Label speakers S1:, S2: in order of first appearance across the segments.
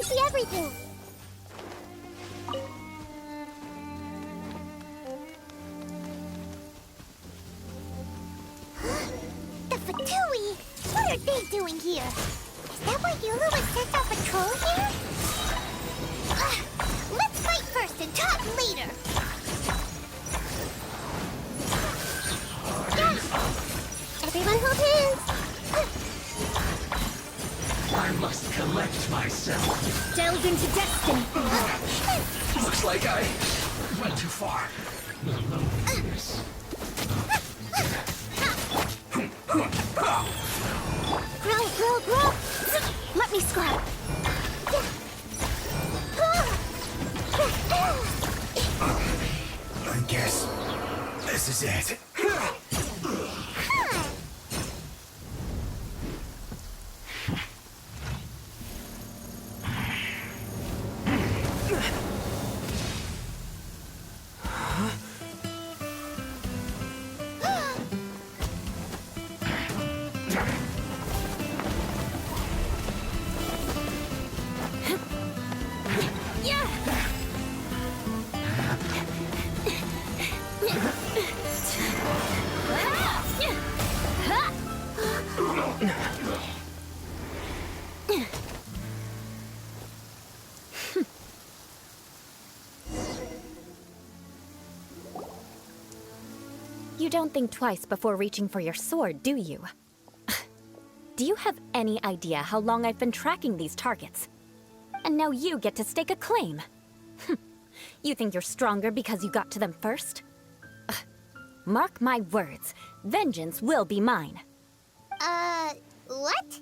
S1: I see everything. The Fatui! What are they doing here? Is that why Yula was sent on patrol here? Let's fight first and talk later! Yeah. Everyone hold hands!
S2: I must collect myself.
S1: Delve into destiny!
S2: Looks like I went too far. Yes.
S1: Grow! Let me scrub!
S2: I guess this is it.
S3: You don't think twice before reaching for your sword, do you? Do you have any idea how long I've been tracking these targets? And now you get to stake a claim. You think you're stronger because you got to them first? Mark my words, vengeance will be mine.
S1: What?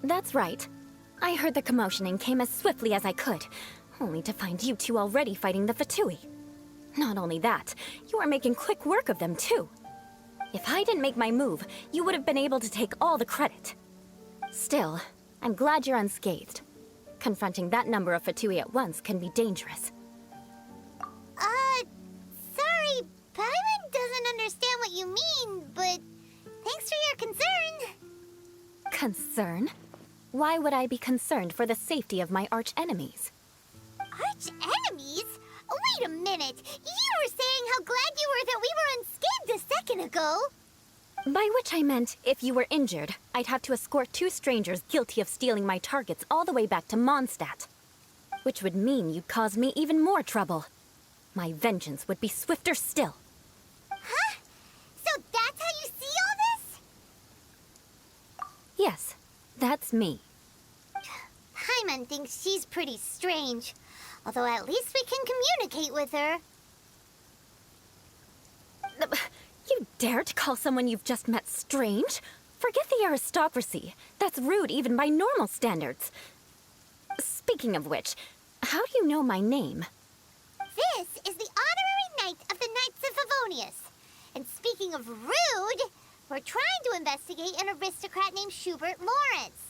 S3: That's right. I heard the commotion and came as swiftly as I could, only to find you two already fighting the Fatui. Not only that, you are making quick work of them too. If I didn't make my move, you would have been able to take all the credit. Still, I'm glad you're unscathed. Confronting that number of Fatui at once can be dangerous.
S1: Sorry, Paimon doesn't understand what you mean, but thanks for your concern.
S3: Concern? Why would I be concerned for the safety of my arch-enemies?
S1: Arch-enemies? Wait a minute! You were saying how glad you were that we were unscathed a second ago!
S3: By which I meant, if you were injured, I'd have to escort two strangers guilty of stealing my targets all the way back to Mondstadt. Which would mean you'd cause me even more trouble. My vengeance would be swifter still.
S1: Huh? So that's how you see all this?
S3: Yes, that's me.
S1: Paimon thinks she's pretty strange. Although at least we can communicate with her.
S3: You dare to call someone you've just met strange? Forget the aristocracy. That's rude even by normal standards. Speaking of which, how do you know my name?
S1: This is the honorary knight of the Knights of Favonius. And speaking of rude, we're trying to investigate an aristocrat named Schubert Lawrence.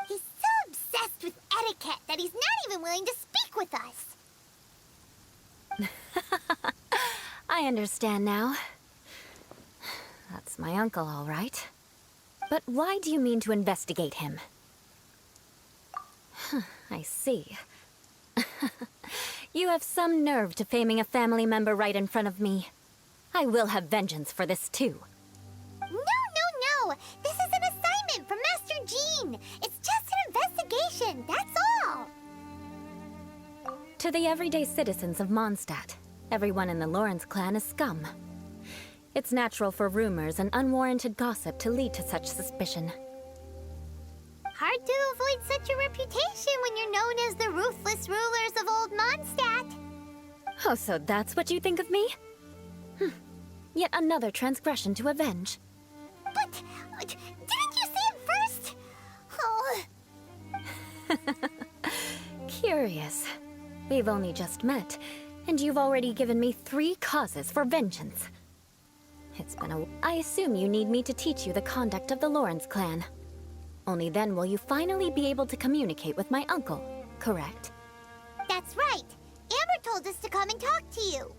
S1: He's so obsessed with etiquette that he's not even willing to speak with us.
S3: I understand now. That's my uncle, all right. But why do you mean to investigate him? I see. You have some nerve to faming a family member right in front of me. I will have vengeance for this too.
S1: No! This is an assignment from Master Jean. It's just an investigation, that's all.
S3: To the everyday citizens of Mondstadt, everyone in the Lawrence clan is scum. It's natural for rumors and unwarranted gossip to lead to such suspicion.
S1: Hard to avoid such a reputation when you're known as the ruthless rulers of Old Mondstadt.
S3: Oh, so that's what you think of me? Yet another transgression to avenge.
S1: But didn't you say it first? Oh.
S3: Curious. We've only just met, and you've already given me 3 causes for vengeance. It's been a... I assume you need me to teach you the conduct of the Lawrence clan. Only then will you finally be able to communicate with my uncle, correct?
S1: That's right. Amber told us to come and talk to you.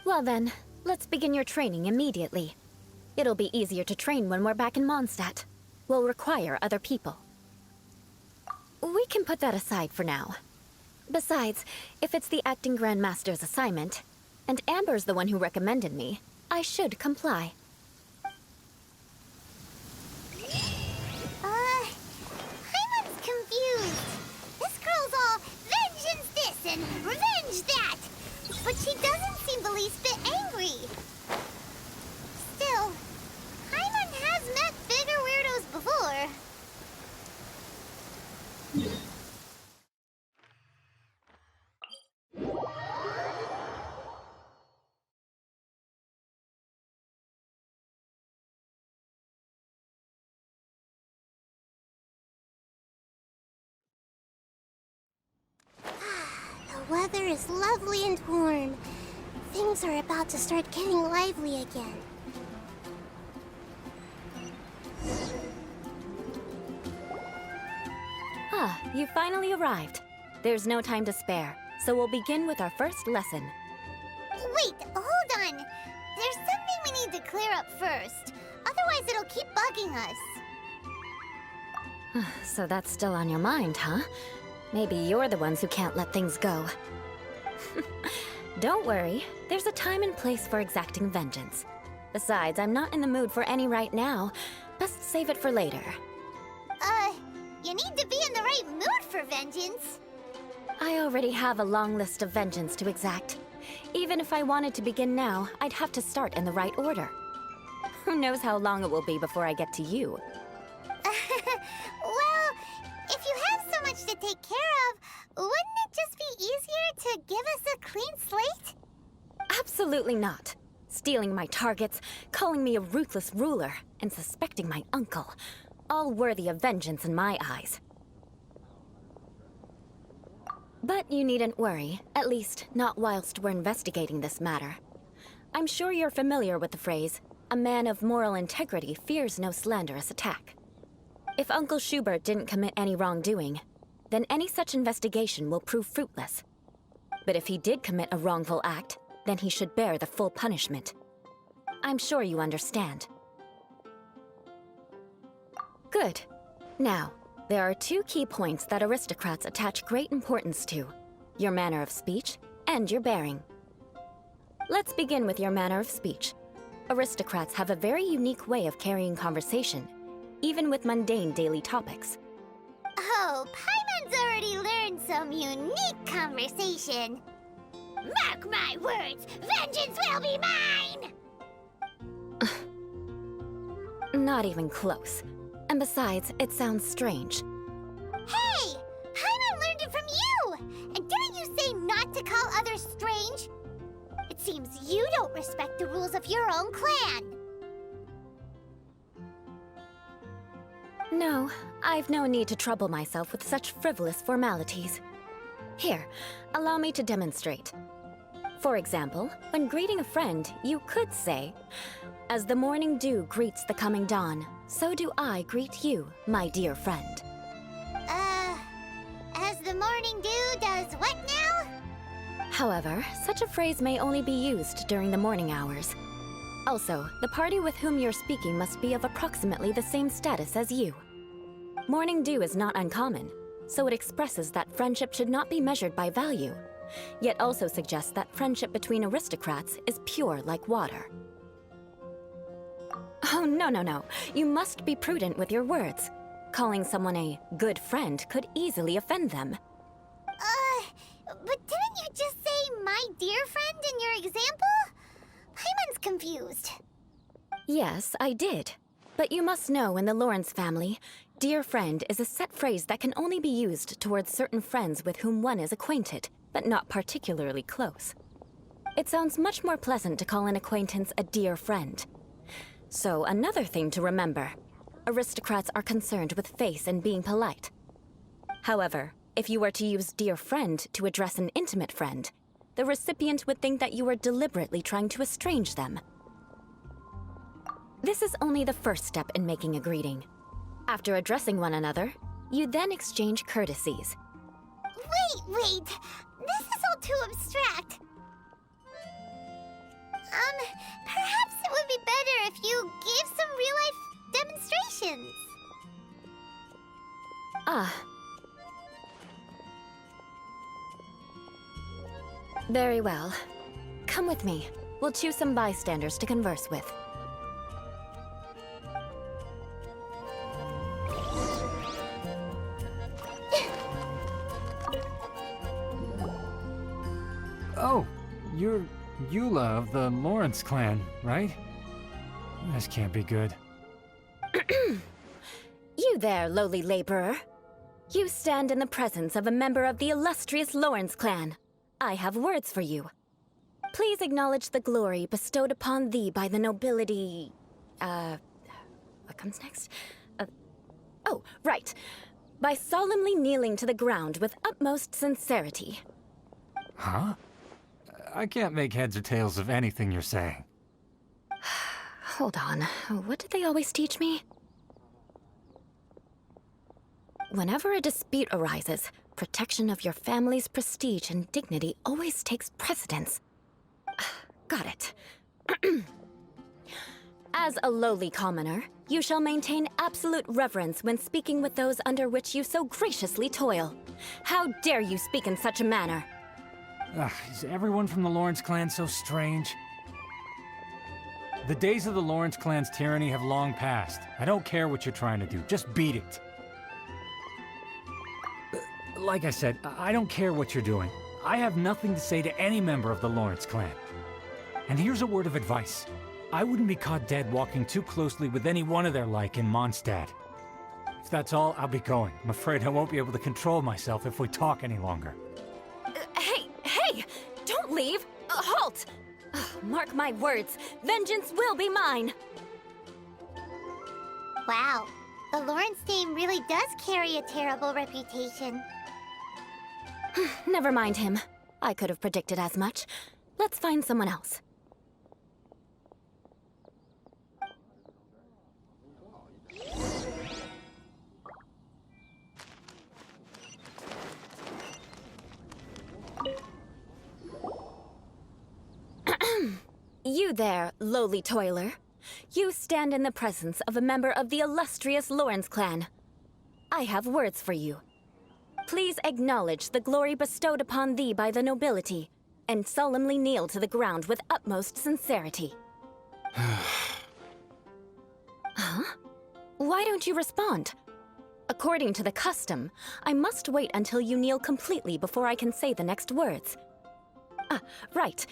S3: Well then, let's begin your training immediately. It'll be easier to train when we're back in Mondstadt. We'll require other people. We We can put that aside for now. Besides, if it's the acting Grandmaster's assignment, and Amber's the one who recommended me, I should comply.
S1: Paimon's confused. This girl's all vengeance this and revenge that. But she doesn't seem the least bit angry. Still, Paimon has met bigger weirdos before. The weather is lovely and warm. Things are about to start getting lively again.
S3: Ah, you finally arrived. There's no time to spare, so we'll begin with our first lesson.
S1: Wait, hold on. There's something we need to clear up first. Otherwise, it'll keep bugging us.
S3: So that's still on your mind, huh? Maybe you're the ones who can't let things go. Don't worry, there's a time and place for exacting vengeance. Besides, I'm not in the mood for any right now. Best save it for later.
S1: You need to be in the right mood for vengeance.
S3: I already have a long list of vengeance to exact. Even if I wanted to begin now, I'd have to start in the right order. Who knows how long it will be before I get to you?
S1: Well, if you have so much to take care of, wouldn't it just be easier to give us a clean slate?
S3: Absolutely not. Stealing my targets, calling me a ruthless ruler, and suspecting my uncle. All worthy of vengeance in my eyes. But you needn't worry, at least not whilst we're investigating this matter. I'm sure you're familiar with the phrase, a man of moral integrity fears no slanderous attack. If Uncle Schubert didn't commit any wrongdoing, then any such investigation will prove fruitless. But if he did commit a wrongful act, then he should bear the full punishment. I'm sure you understand. Good. Now, there are two key points that aristocrats attach great importance to: your manner of speech and your bearing. Let's begin with your manner of speech. Aristocrats have a very unique way of carrying conversation, even with mundane daily topics.
S1: Oh, Paimon's already learned some unique conversation. Mark my words, vengeance will be mine!
S3: Not even close. And besides, it sounds strange.
S1: Hey! Paimon learned it from you! And didn't you say not to call others strange? It seems you don't respect the rules of your own clan.
S3: No, I've no need to trouble myself with such frivolous formalities. Here, allow me to demonstrate. For example, when greeting a friend, you could say, "As the morning dew greets the coming dawn, so do I greet you, my dear friend."
S1: As the morning dew does what now?
S3: However, such a phrase may only be used during the morning hours. Also, the party with whom you're speaking must be of approximately the same status as you. Morning dew is not uncommon, so it expresses that friendship should not be measured by value, yet also suggests that friendship between aristocrats is pure like water. Oh, no. You must be prudent with your words. Calling someone a good friend could easily offend them.
S1: But didn't you just say my dear friend in your example? Paimon's confused.
S3: Yes, I did. But you must know in the Lawrence family, dear friend is a set phrase that can only be used towards certain friends with whom one is acquainted, but not particularly close. It sounds much more pleasant to call an acquaintance a dear friend. So, another thing to remember. Aristocrats are concerned with face and being polite. However, if you were to use dear friend to address an intimate friend, the recipient would think that you were deliberately trying to estrange them. This is only the first step in making a greeting. After addressing one another, you then exchange courtesies.
S1: Wait! This is all too abstract. Perhaps it would be better if you gave some real-life demonstrations.
S3: Very well. Come with me. We'll choose some bystanders to converse with.
S4: Oh, you're Eula of the Lawrence clan, right? This can't be good.
S3: You there, lowly laborer. You stand in the presence of a member of the illustrious Lawrence clan. I have words for you. Please acknowledge the glory bestowed upon thee by the nobility... what comes next? Oh, right. By solemnly kneeling to the ground with utmost sincerity.
S4: Huh? I can't make heads or tails of anything you're saying.
S3: Hold on. What did they always teach me? Whenever a dispute arises, protection of your family's prestige and dignity always takes precedence. Got it. As a lowly commoner, you shall maintain absolute reverence when speaking with those under which you so graciously toil. How dare you speak in such a manner?
S4: Is everyone from the Lawrence clan so strange? The days of the Lawrence clan's tyranny have long passed. I don't care what you're trying to do, just beat it. Like I said, I don't care what you're doing. I have nothing to say to any member of the Lawrence clan. And here's a word of advice. I wouldn't be caught dead walking too closely with any one of their like in Mondstadt. If that's all, I'll be going. I'm afraid I won't be able to control myself if we talk any longer.
S3: Hey! Don't leave! Halt! Mark my words, vengeance will be mine!
S1: Wow, the Lawrence name really does carry a terrible reputation.
S3: Never mind him. I could have predicted as much. Let's find someone else. You there, lowly toiler. You stand in the presence of a member of the illustrious Lawrence clan. I have words for you. Please acknowledge the glory bestowed upon thee by the nobility, and solemnly kneel to the ground with utmost sincerity. Huh? Why don't you respond? According to the custom, I must wait until you kneel completely before I can say the next words. Right.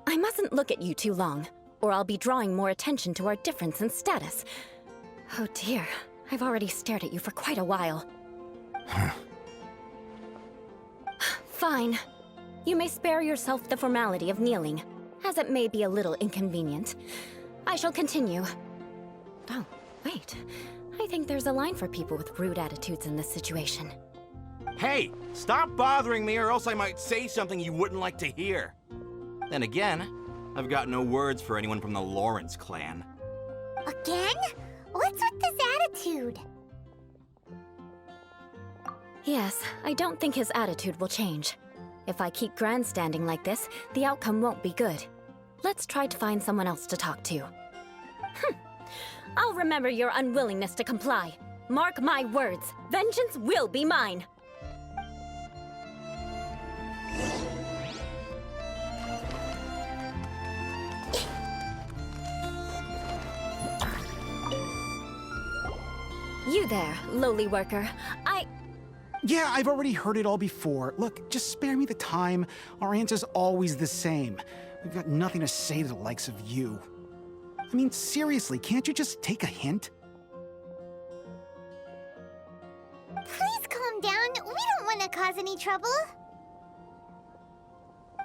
S3: I mustn't look at you too long, or I'll be drawing more attention to our difference in status. Oh dear, I've already stared at you for quite a while. Fine. You may spare yourself the formality of kneeling, as it may be a little inconvenient. I shall continue. Oh, wait. I think there's a line for people with rude attitudes in this situation.
S5: Hey, stop bothering me or else I might say something you wouldn't like to hear. Then again, I've got no words for anyone from the Lawrence clan.
S1: Again? What's with this attitude?
S3: Yes, I don't think his attitude will change. If I keep grandstanding like this, the outcome won't be good. Let's try to find someone else to talk to. I'll remember your unwillingness to comply. Mark my words, vengeance will be mine. You there, lowly worker.
S6: Yeah, I've already heard it all before. Look, just spare me the time. Our answer's always the same. We've got nothing to say to the likes of you. I mean, seriously, can't you just take a hint?
S1: Please calm down. We don't want to cause any trouble.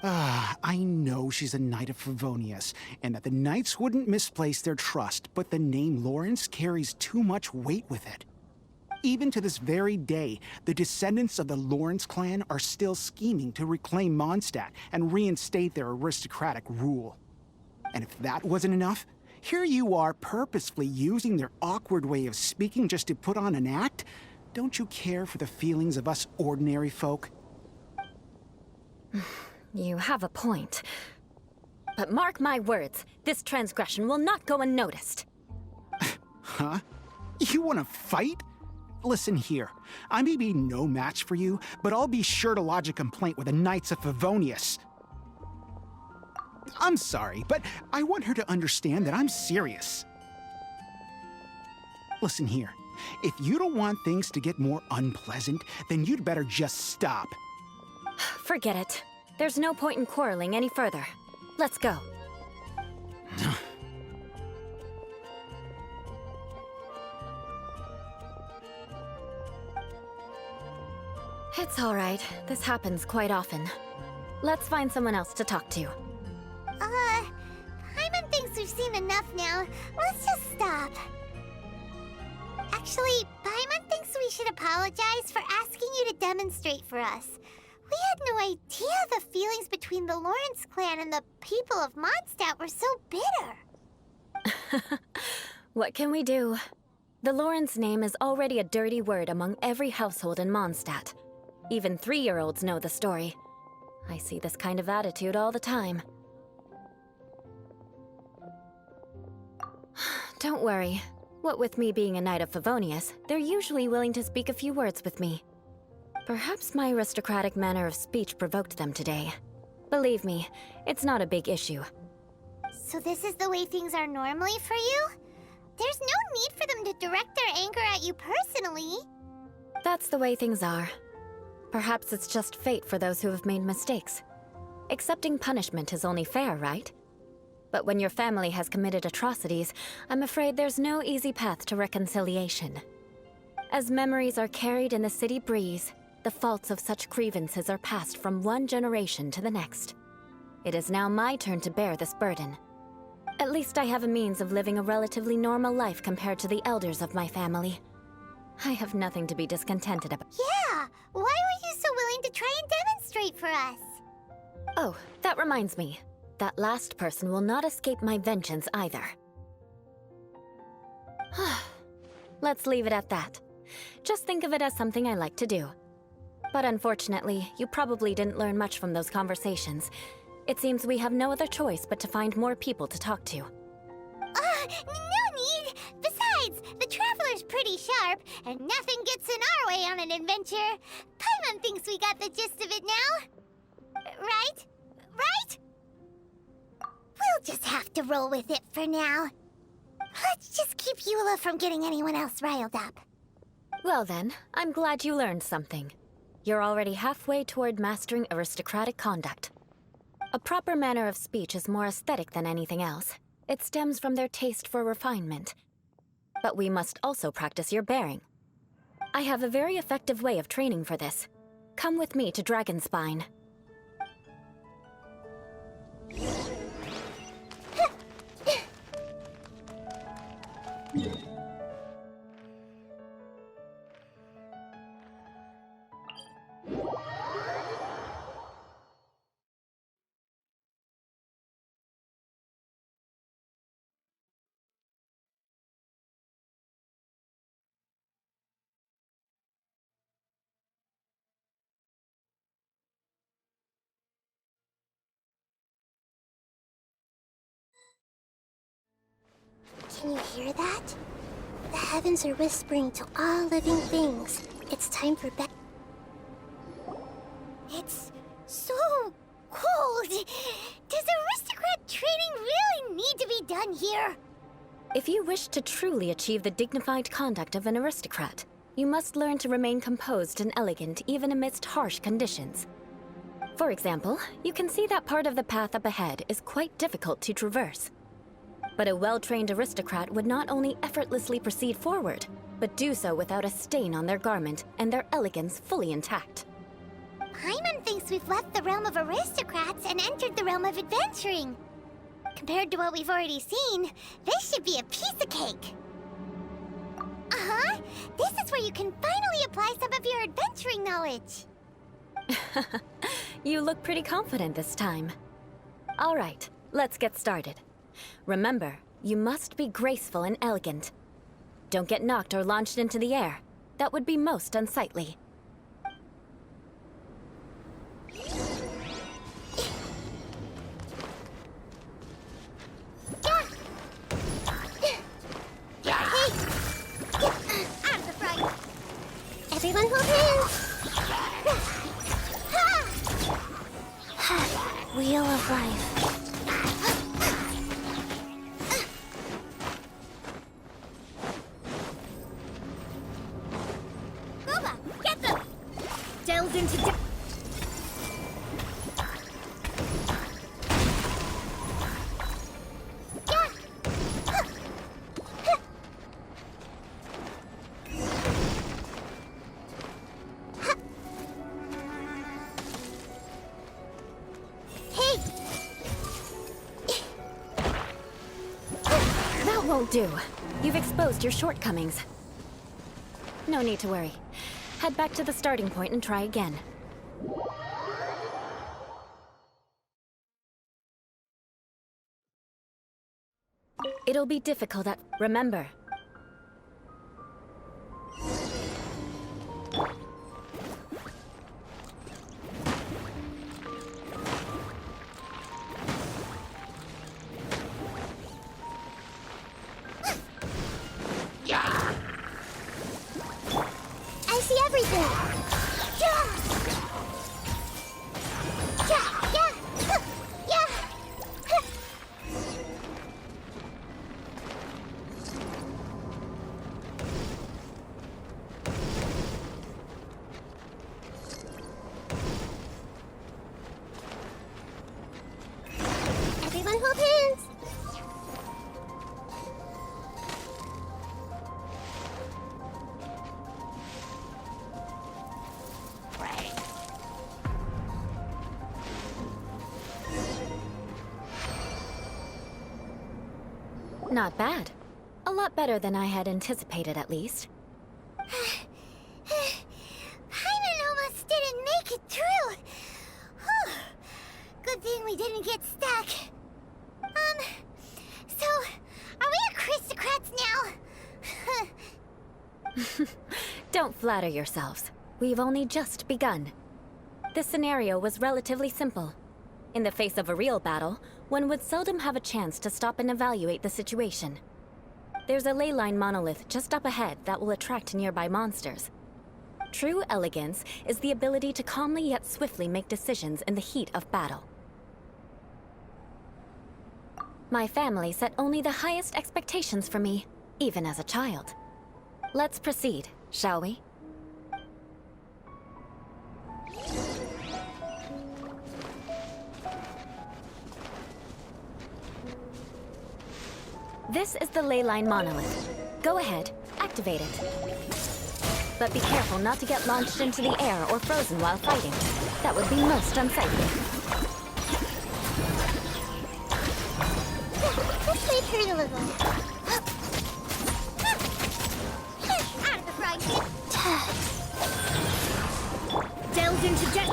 S6: I know she's a Knight of Favonius, and that the Knights wouldn't misplace their trust, but the name Lawrence carries too much weight with it. Even to this very day, the descendants of the Lawrence clan are still scheming to reclaim Mondstadt and reinstate their aristocratic rule. And if that wasn't enough, here you are purposefully using their awkward way of speaking just to put on an act? Don't you care for the feelings of us ordinary folk?
S3: You have a point. But mark my words, this transgression will not go unnoticed.
S6: Huh? You want to fight? Listen here, I may be no match for you, but I'll be sure to lodge a complaint with the Knights of Favonius. I'm sorry, but I want her to understand that I'm serious. Listen here. If you don't want things to get more unpleasant, then you'd better just stop.
S3: Forget it. There's no point in quarreling any further. Let's go. It's all right. This happens quite often. Let's find someone else to talk to.
S1: Paimon thinks we've seen enough now. Let's just stop. Actually, Paimon thinks we should apologize for asking you to demonstrate for us. We had no idea the feelings between the Lawrence clan and the people of Mondstadt were so bitter.
S3: What can we do? The Lawrence name is already a dirty word among every household in Mondstadt. Even 3-year-olds know the story. I see this kind of attitude all the time. Don't worry. What with me being a Knight of Favonius, they're usually willing to speak a few words with me. Perhaps my aristocratic manner of speech provoked them today. Believe me, it's not a big issue.
S1: So this is the way things are normally for you? There's no need for them to direct their anger at you personally.
S3: That's the way things are. Perhaps it's just fate for those who have made mistakes. Accepting punishment is only fair, right? But when your family has committed atrocities, I'm afraid there's no easy path to reconciliation. As memories are carried in the city breeze, the faults of such grievances are passed from one generation to the next. It is now my turn to bear this burden. At least I have a means of living a relatively normal life compared to the elders of my family. I have nothing to be discontented about.
S1: Yeah, why were you so willing to try and demonstrate for us?
S3: Oh, that reminds me. That last person will not escape my vengeance either. Let's leave it at that. Just think of it as something I like to do. But unfortunately, you probably didn't learn much from those conversations. It seems we have no other choice but to find more people to talk to.
S1: No need! Besides, the Traveler's pretty sharp, and nothing gets in our way on an adventure. Paimon thinks we got the gist of it now. Right? Right? We'll just have to roll with it for now. Let's just keep Eula from getting anyone else riled up.
S3: Well then, I'm glad you learned something. You're already halfway toward mastering aristocratic conduct. A proper manner of speech is more aesthetic than anything else. It stems from their taste for refinement. But we must also practice your bearing. I have a very effective way of training for this. Come with me to Dragonspine.
S1: Can you hear that? The heavens are whispering to all living things. It's time for bed. It's so cold. Does aristocrat training really need to be done here?
S3: If you wish to truly achieve the dignified conduct of an aristocrat, you must learn to remain composed and elegant even amidst harsh conditions. For example, you can see that part of the path up ahead is quite difficult to traverse. But a well-trained aristocrat would not only effortlessly proceed forward, but do so without a stain on their garment and their elegance fully intact.
S1: Paimon thinks we've left the realm of aristocrats and entered the realm of adventuring. Compared to what we've already seen, this should be a piece of cake. Uh-huh. This is where you can finally apply some of your adventuring knowledge.
S3: You look pretty confident this time. All right, let's get started. Remember, you must be graceful and elegant. Don't get knocked or launched into the air. That would be most unsightly.
S1: Hey! Out of the front! Everyone hold hands! Wheel of life. Goba, get them! Delve into
S3: That won't do. You've exposed your shortcomings. No need to worry. Head back to the starting point and try again. It'll be difficult at... Remember.
S1: I see everything! Yeah! Yeah! Yeah! Yeah! Everyone hold hands!
S3: Not bad. A lot better than I had anticipated, at least.
S1: Hyman almost didn't make it through. Whew. Good thing we didn't get stuck. So, are we aristocrats now?
S3: Don't flatter yourselves. We've only just begun. This scenario was relatively simple. In the face of a real battle, one would seldom have a chance to stop and evaluate the situation. There's a ley line monolith just up ahead that will attract nearby monsters. True elegance is the ability to calmly yet swiftly make decisions in the heat of battle. My family set only the highest expectations for me, even as a child. Let's proceed, shall we? This is the ley line monolith. Go ahead, activate it. But be careful not to get launched into the air or frozen while fighting. That would be most unsightly.
S1: This may hurt a little. Out of the frying pan. Delve into jet.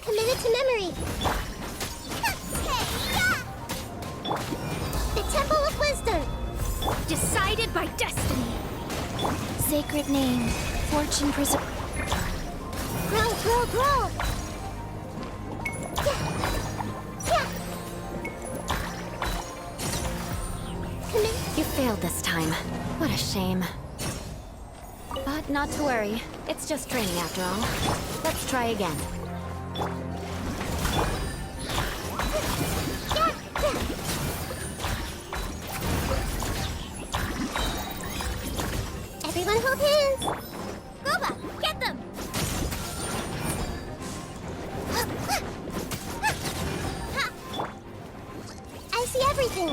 S1: Committed to memory. The Temple of Wisdom. Decided by destiny. Sacred name. Fortune preserve. Grow, grow, grow.
S3: You failed this time. What a shame. But not to worry. It's just training after all. Let's try again.
S1: Everyone hold hands! Goba, get them! I see everything!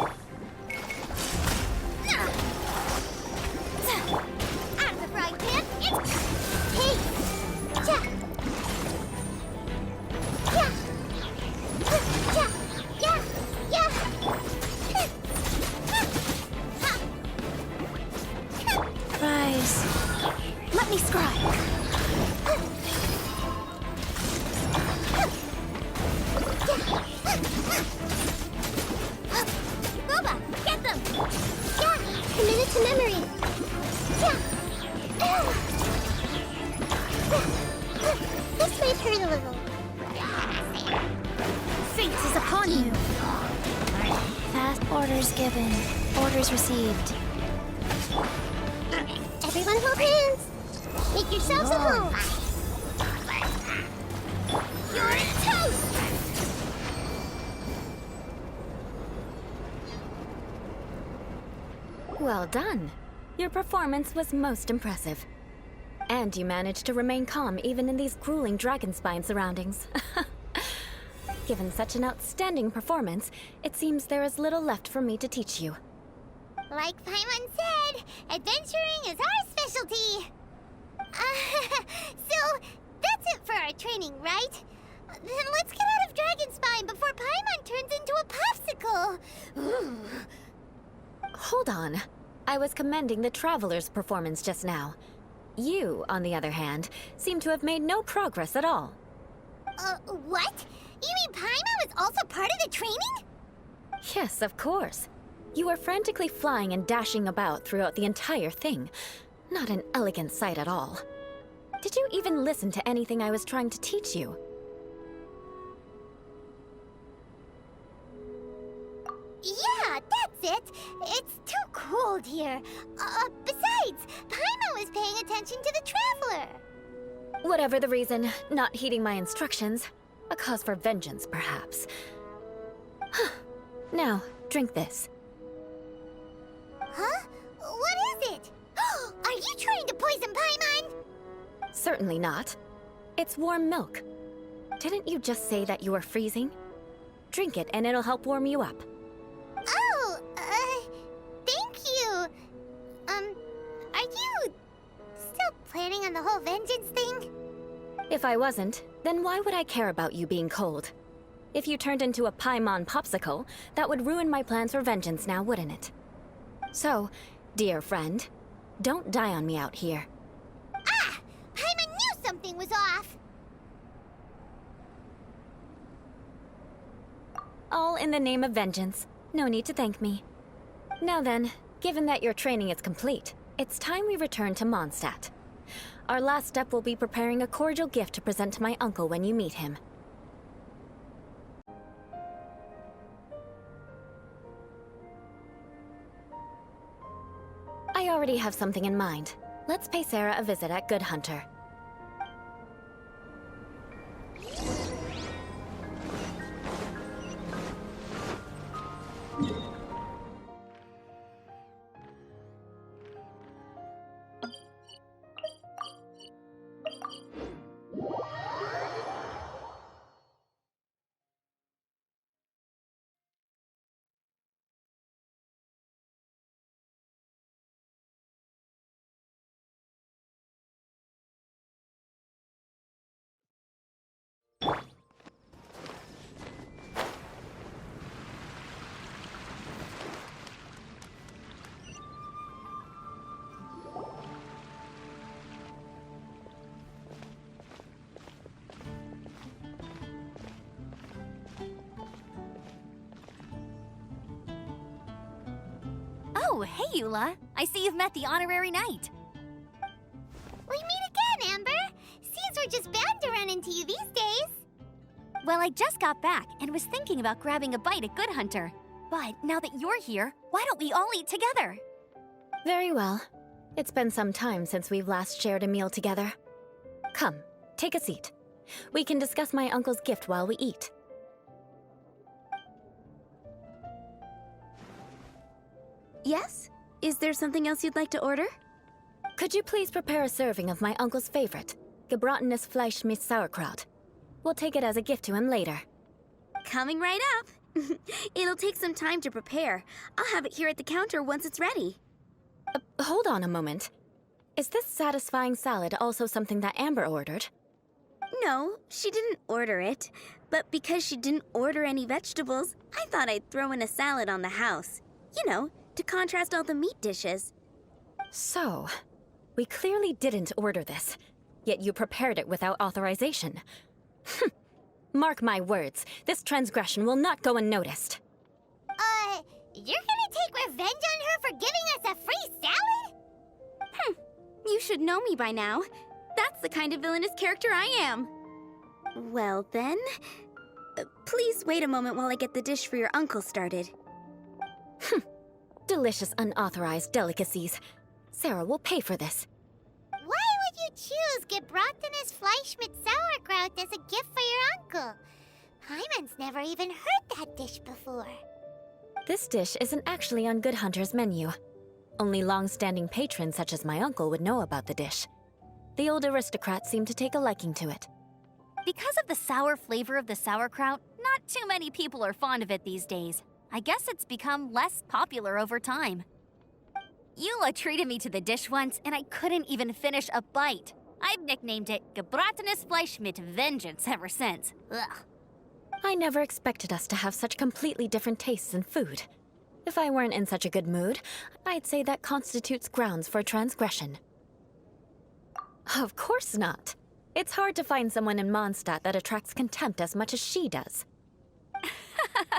S1: Out of the frying pan, it's... Hey! Ja! Ja! Ja! Ja! Ja!
S3: Rise.
S1: Let me scribe! Goba, get them! Yeah! Committed to memory! Yeah! This may hurt a little. Fate is upon you! Fast orders given. Orders received. Everyone hold hands! Make yourselves at home! You're toast!
S3: Well done. Your performance was most impressive. And you managed to remain calm even in these grueling dragon spine surroundings. Given such an outstanding performance, it seems there is little left for me to teach you.
S1: Like Paimon said, adventuring is our specialty. So, that's it for our training, right? Then let's get out of Dragon Spine before Paimon turns into a popsicle.
S3: Hold on. I was commending the Traveler's performance just now. You, on the other hand, seem to have made no progress at all.
S1: What? You mean Paimon was also part of the training?
S3: Yes, of course. You were frantically flying and dashing about throughout the entire thing. Not an elegant sight at all. Did you even listen to anything I was trying to teach you?
S1: Yeah, that's it. It's too cold here. Besides, Paimon was paying attention to the Traveler.
S3: Whatever the reason, not heeding my instructions. A cause for vengeance, perhaps. Now, drink this.
S1: Huh? What is it? Are you trying to poison Paimon?
S3: Certainly not. It's warm milk. Didn't you just say that you were freezing? Drink it and it'll help warm you up.
S1: Oh, thank you. Are you still planning on the whole vengeance thing?
S3: If I wasn't, then why would I care about you being cold? If you turned into a Paimon popsicle, that would ruin my plans for vengeance now, wouldn't it? So, dear friend, don't die on me out here.
S1: Ah! Paimon knew something was off!
S3: All in the name of vengeance. No need to thank me. Now then, given that your training is complete, it's time we return to Mondstadt. Our last step will be preparing a cordial gift to present to my uncle when you meet him. I already have something in mind. Let's pay Sarah a visit at Good Hunter.
S7: Oh, hey, Eula. I see you've met the honorary knight.
S1: We meet again, Amber! Seems we're just bound to run into you these days.
S7: Well, I just got back and was thinking about grabbing a bite at Good Hunter. But now that you're here, why don't we all eat together?
S3: Very well. It's been some time since we've last shared a meal together. Come, take a seat. We can discuss my uncle's gift while we eat.
S8: Yes? Is there something else you'd like to order?
S3: Could you please prepare a serving of my uncle's favorite, gebratenes Fleisch mit Sauerkraut? We'll take it as a gift to him later.
S8: Coming right up. It'll take some time to prepare. I'll have it here at the counter once it's ready.
S3: Hold on a moment. Is this satisfying salad also something that Amber ordered?
S8: No, she didn't order it. But because she didn't order any vegetables, I thought I'd throw in a salad on the house. You know, to contrast all the meat dishes.
S3: So, we clearly didn't order this, yet you prepared it without authorization. Mark my words, this transgression will not go unnoticed.
S1: You're gonna take revenge on her for giving us a free salad?
S8: You should know me by now. That's the kind of villainous character I am. Well then, please wait a moment while I get the dish for your uncle started.
S3: Delicious unauthorized delicacies. Sarah will pay for this.
S1: Why would you choose gebratenes Fleisch mit Sauerkraut as a gift for your uncle? Paimon's never even heard that dish before.
S3: This dish isn't actually on Good Hunter's menu. Only long-standing patrons such as my uncle would know about the dish. The old aristocrats seem to take a liking to it.
S7: Because of the sour flavor of the sauerkraut, not too many people are fond of it these days. I guess it's become less popular over time. Eula treated me to the dish once, and I couldn't even finish a bite. I've nicknamed it Gebratenes Fleisch mit Vengeance ever since. Ugh.
S3: I never expected us to have such completely different tastes in food. If I weren't in such a good mood, I'd say that constitutes grounds for transgression. Of course not. It's hard to find someone in Mondstadt that attracts contempt as much as she does.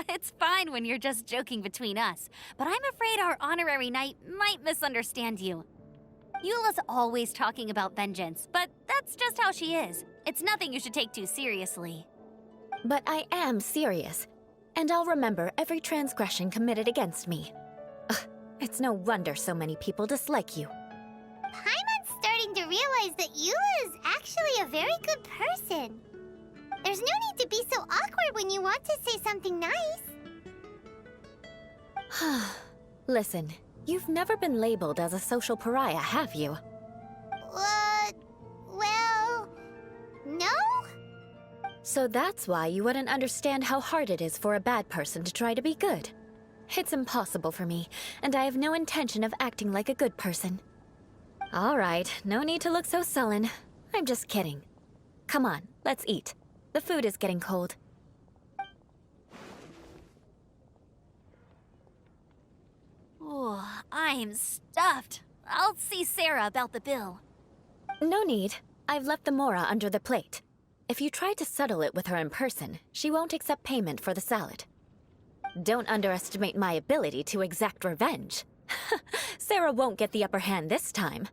S7: It's fine when you're just joking between us, but I'm afraid our honorary knight might misunderstand you. Eula's always talking about vengeance, but that's just how she is. It's nothing you should take too seriously.
S3: But I am serious, and I'll remember every transgression committed against me. Ugh, it's no wonder so many people dislike you.
S1: Paimon's starting to realize that Eula is actually a very good person. There's no need to be so awkward when you want to say something nice.
S3: Listen, you've never been labeled as a social pariah, have you?
S1: Well, no?
S3: So that's why you wouldn't understand how hard it is for a bad person to try to be good. It's impossible for me, and I have no intention of acting like a good person. All right, no need to look so sullen. I'm just kidding. Come on, let's eat. The food is getting cold.
S7: Oh, I'm stuffed. I'll see Sarah about the bill.
S3: No need. I've left the mora under the plate. If you try to settle it with her in person, she won't accept payment for the salad. Don't underestimate my ability to exact revenge. Sarah won't get the upper hand this time.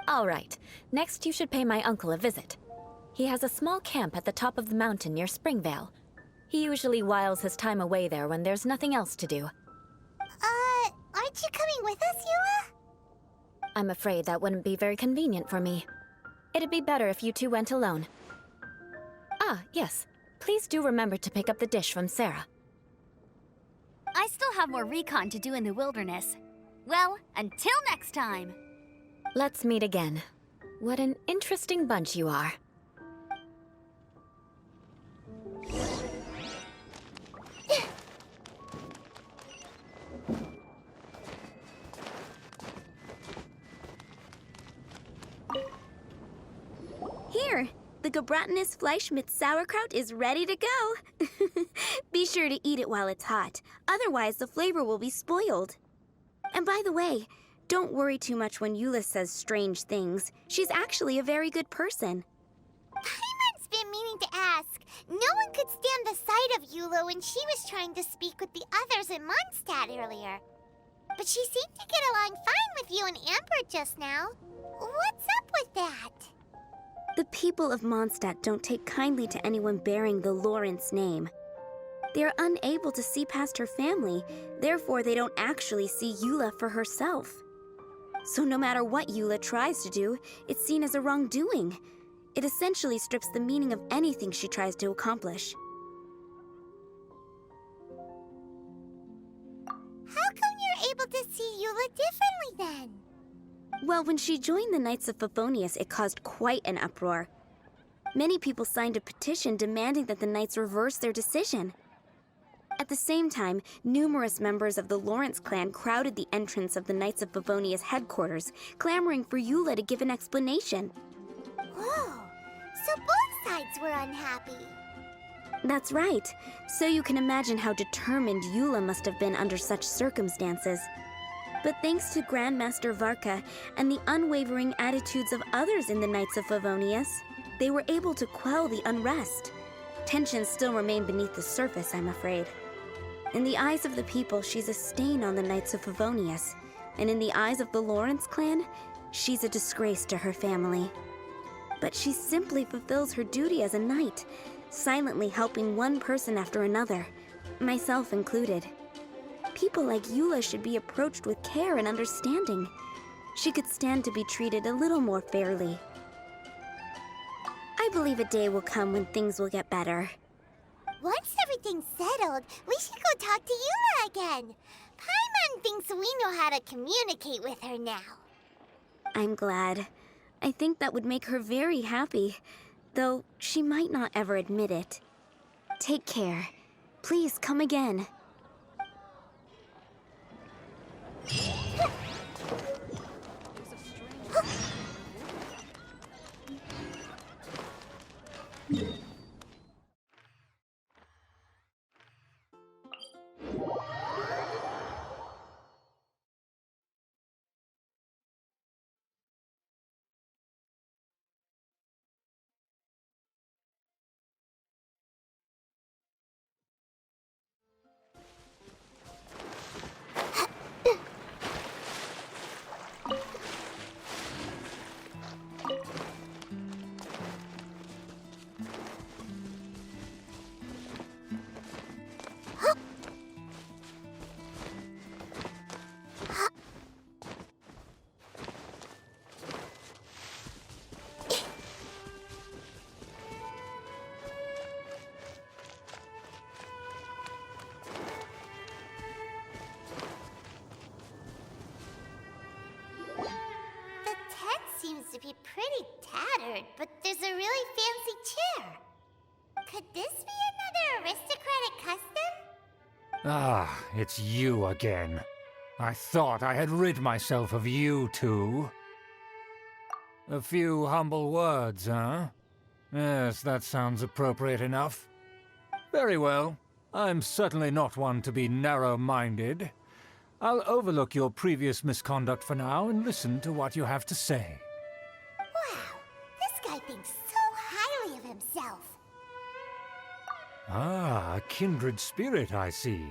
S3: All right, next you should pay my uncle a visit. He has a small camp at the top of the mountain near Springvale. He usually whiles his time away there when there's nothing else to do.
S1: Aren't you coming with us, Eula?
S3: I'm afraid that wouldn't be very convenient for me. It'd be better if you two went alone. Ah, yes. Please do remember to pick up the dish from Sarah.
S7: I still have more recon to do in the wilderness. Well, until next time.
S3: Let's meet again. What an interesting bunch you are.
S8: Here, the Gebratenes Fleisch mit sauerkraut is ready to go. Be sure to eat it while it's hot, otherwise the flavor will be spoiled. And by the way, don't worry too much when Eula says strange things. She's actually a very good person.
S1: Paimon's been meaning to ask. No one could stand the sight of Eula when she was trying to speak with the others in Mondstadt earlier. But she seemed to get along fine with you and Amber just now. What's up with that?
S8: The people of Mondstadt don't take kindly to anyone bearing the Lawrence name. They are unable to see past her family, therefore they don't actually see Eula for herself. So no matter what Eula tries to do, it's seen as a wrongdoing. It essentially strips the meaning of anything she tries to accomplish.
S1: How come you're able to see Eula differently then?
S8: Well, when she joined the Knights of Favonius, it caused quite an uproar. Many people signed a petition demanding that the Knights reverse their decision. At the same time, numerous members of the Lawrence clan crowded the entrance of the Knights of Favonius headquarters, clamoring for Eula to give an explanation.
S1: Whoa, so both sides were unhappy.
S8: That's right. So you can imagine how determined Eula must have been under such circumstances. But thanks to Grandmaster Varka and the unwavering attitudes of others in the Knights of Favonius, they were able to quell the unrest. Tensions still remain beneath the surface, I'm afraid. In the eyes of the people, she's a stain on the Knights of Favonius, and in the eyes of the Lawrence clan, she's a disgrace to her family. But she simply fulfills her duty as a knight, silently helping one person after another, myself included. People like Eula should be approached with care and understanding. She could stand to be treated a little more fairly. I believe a day will come when things will get better.
S1: Once everything's settled, we should go talk to Eula again. Paimon thinks we know how to communicate with her now.
S8: I'm glad. I think that would make her very happy, though she might not ever admit it. Take care. Please come again.
S1: Seems to be pretty tattered, but there's a really fancy chair. Could this be another aristocratic custom?
S4: Ah, it's you again. I thought I had rid myself of you two. A few humble words, huh? Yes, that sounds appropriate enough. Very well. I'm certainly not one to be narrow-minded. I'll overlook your previous misconduct for now and listen to what you have to say.
S1: Wow, this guy thinks so highly of himself.
S4: Ah, a kindred spirit, I see.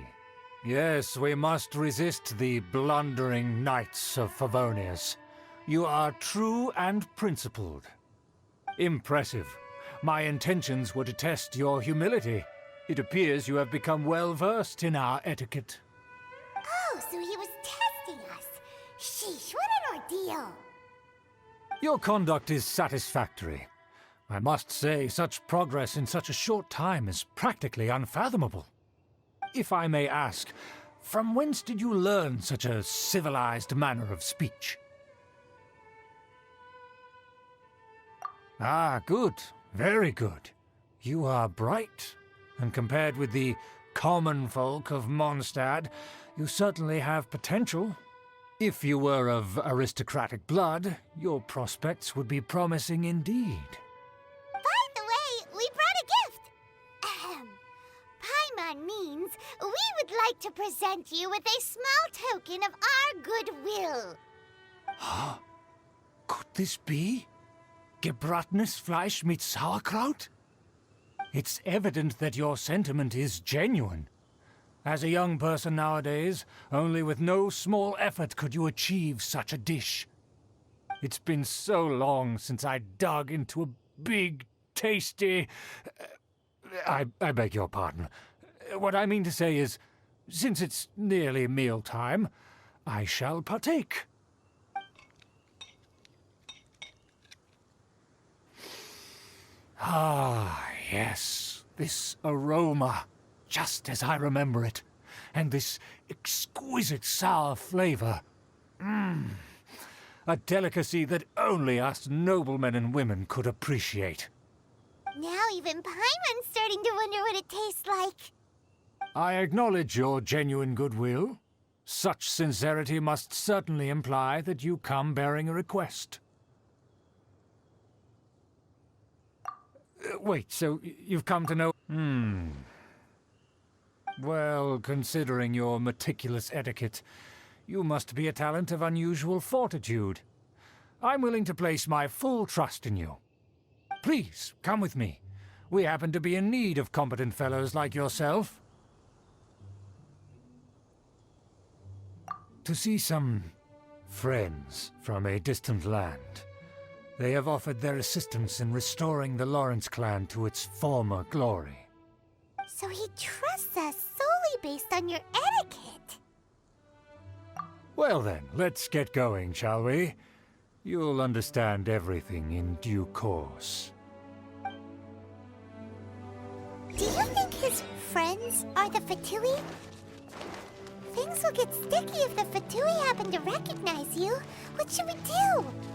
S4: Yes, we must resist the blundering knights of Favonius. You are true and principled. Impressive. My intentions were to test your humility. It appears you have become well-versed in our etiquette.
S1: Oh, so he was testing us. Sheesh, what an ordeal.
S4: Your conduct is satisfactory. I must say, such progress in such a short time is practically unfathomable. If I may ask, from whence did you learn such a civilized manner of speech? Ah, good. Very good. You are bright, and compared with the common folk of Mondstadt, you certainly have potential. If you were of aristocratic blood, your prospects would be promising indeed.
S1: By the way, we brought a gift. Ahem. Paimon means we would like to present you with a small token of our goodwill.
S4: Huh? Could this be? Gebratenes Fleisch mit Sauerkraut? It's evident that your sentiment is genuine. As a young person nowadays, only with no small effort could you achieve such a dish. It's been so long since I dug into a big, tasty... I beg your pardon. What I mean to say is, since it's nearly mealtime, I shall partake. Ah, yes, this aroma, just as I remember it, and this exquisite sour flavor. A delicacy that only us noblemen and women could appreciate.
S1: Now even Paimon's starting to wonder what it tastes like.
S4: I acknowledge your genuine goodwill. Such sincerity must certainly imply that you come bearing a request. Wait, so you've come to know... Well, considering your meticulous etiquette, you must be a talent of unusual fortitude. I'm willing to place my full trust in you. Please, come with me. We happen to be in need of competent fellows like yourself. To see some friends from a distant land. They have offered their assistance in restoring the Lawrence clan to its former glory.
S1: So he trusts us solely based on your etiquette.
S4: Well then, let's get going, shall we? You'll understand everything in due course.
S1: Do you think his friends are the Fatui? Things will get sticky if the Fatui happen to recognize you. What should we do?